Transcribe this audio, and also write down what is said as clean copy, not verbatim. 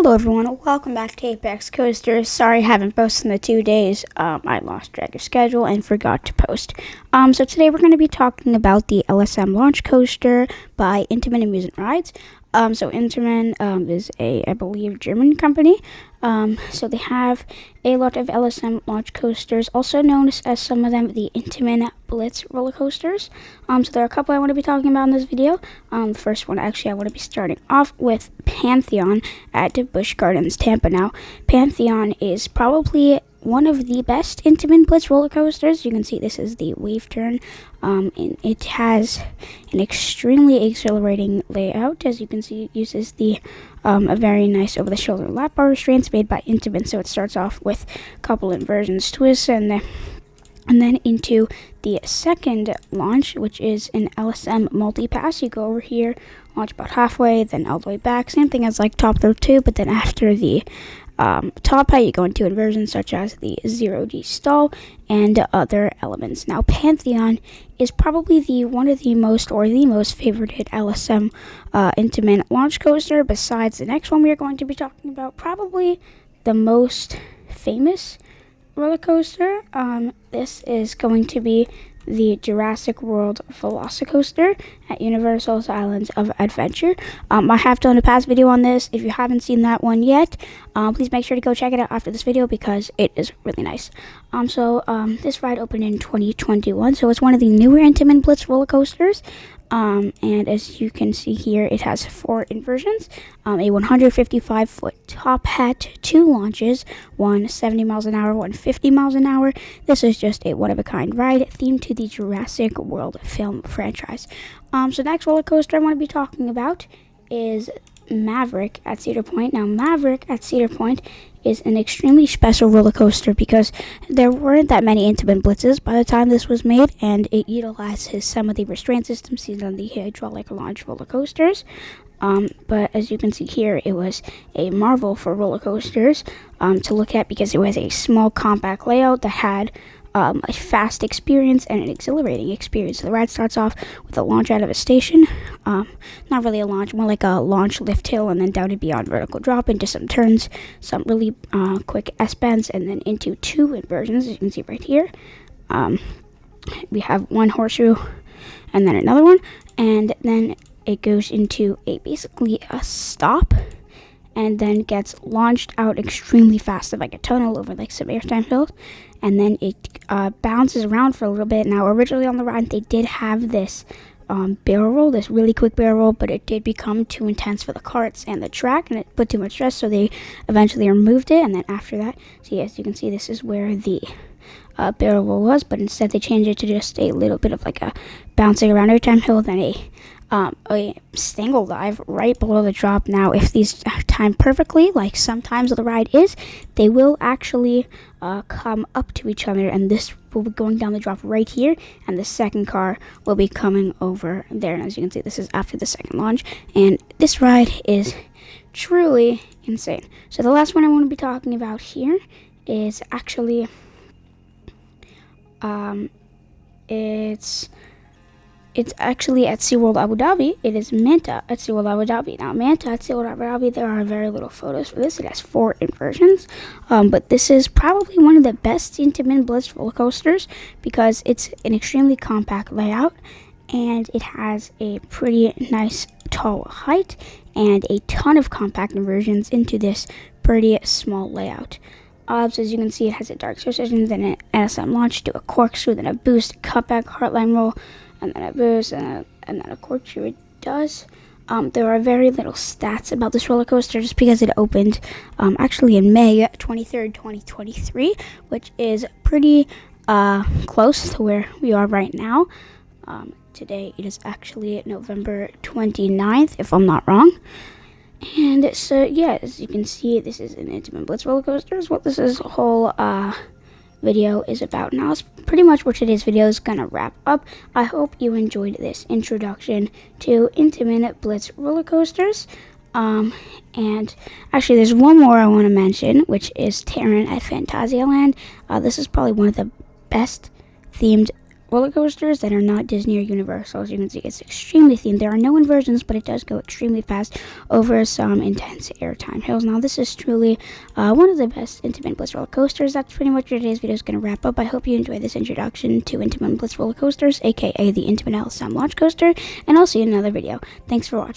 Hello everyone, welcome back to Apex Coasters. Sorry I haven't posted in the 2 days. I lost track of schedule and forgot to post. So today we're going to be talking about the LSM launch coaster by Intamin Amusement Rides. So Intamin is a, I believe, German company. So they have a lot of LSM launch coasters, also known as some of them the Intamin Blitz roller coasters. So there are a couple I want to be talking about in this video. The first one, actually, I want to be starting off with Pantheon at Busch Gardens, Tampa. Now, Pantheon is probably one of the best Intamin Blitz roller coasters. You can see this is the wave turn, and it has an extremely exhilarating layout. As you can see, it uses the a very nice over-the-shoulder lap bar restraints made by Intamin. So it starts off with a couple inversions, twists, and then into the second launch, which is an LSM multi-pass. You go over here, launch about halfway, then all the way back. Same thing as like Top Throw 2, but then after the top height, you go into inversions such as the 0G stall and other elements. Now, Pantheon is probably one of the most favorited LSM Intamin launch coaster. Besides the next one we are going to be talking about, probably the most famous roller coaster. This is going to be the Jurassic World Velocicoaster at Universal's Islands of Adventure. I have done a past video on this. If you haven't seen that one yet, please make sure to go check it out after this video because it is really nice. This ride opened in 2021, so it's one of the newer Intamin Blitz roller coasters. And as you can see here, it has 4 inversions, a 155-foot top hat, 2 launches, one 70 miles an hour, one 50 miles an hour. This is just a one-of-a-kind ride themed to the Jurassic World film franchise. So next roller coaster I want to be talking about is Maverick at Cedar Point. Now, Maverick at Cedar Point is an extremely special roller coaster because there weren't that many Intamin Blitzes by the time this was made, and it utilizes some of the restraint systems seen on the hydraulic launch roller coasters. But as you can see here, it was a marvel for roller coasters to look at because it was a small, compact layout that had a fast experience and an exhilarating experience. So the ride starts off with a launch out of a station. Not really a launch, more like a launch lift hill, and then down and beyond vertical drop into some turns, some really quick S-bends, and then into 2 inversions, as you can see right here. We have one horseshoe and then another one, and then it goes into basically a stop, and then gets launched out extremely fast, like a tunnel over like some airtime hills, and then it bounces around for a little bit. Now, originally on the ride, they did have this barrel roll, this really quick barrel roll, but it did become too intense for the carts and the track, and it put too much stress, so they eventually removed it. And then after that, so as you can see, this is where the barrel roll was, but instead they changed it to just a little bit of like a bouncing around airtime hill, then a single dive right below the drop. Now, if these time perfectly, like sometimes the ride is, they will actually come up to each other, and this will be going down the drop right here, and the second car will be coming over there. And as you can see, this is after the second launch, and this ride is truly insane. So the last one I want to be talking about here is actually it's actually at SeaWorld Abu Dhabi. It is Manta at SeaWorld Abu Dhabi. Now, Manta at SeaWorld Abu Dhabi, there are very little photos for this. It has 4 inversions, but this is probably one of the best Intamin Blitz roller coasters because it's an extremely compact layout, and it has a pretty nice tall height and a ton of compact inversions into this pretty small layout. So as you can see, it has a dark suspension, then an LSM launch, do a corkscrew, then a boost, a cutback, heartline roll, and then a boost, and then a corkscrew. It does. There are very little stats about this roller coaster just because it opened actually in May 23rd, 2023, which is pretty close to where we are right now. Today it is actually November 29th, if I'm not wrong. And so, yeah, as you can see, this is an Intamin Blitz roller coaster. Is what this whole video is about. Now, that's pretty much where today's video is going to wrap up. I hope you enjoyed this introduction to Intamin Blitz roller coasters. And actually, there's one more I want to mention, which is Terran at Phantasialand. This is probably one of the best themed roller coasters that are not Disney or Universal. As you can see, it's extremely themed. There are no inversions, but it does go extremely fast over some intense airtime hills. Now, this is truly one of the best Intamin Blitz roller coasters. That's pretty much what today's video is going to wrap up. I hope you enjoyed this introduction to Intamin Blitz roller coasters, aka the Intamin LSM launch coaster, and I'll see you in another video. Thanks for watching.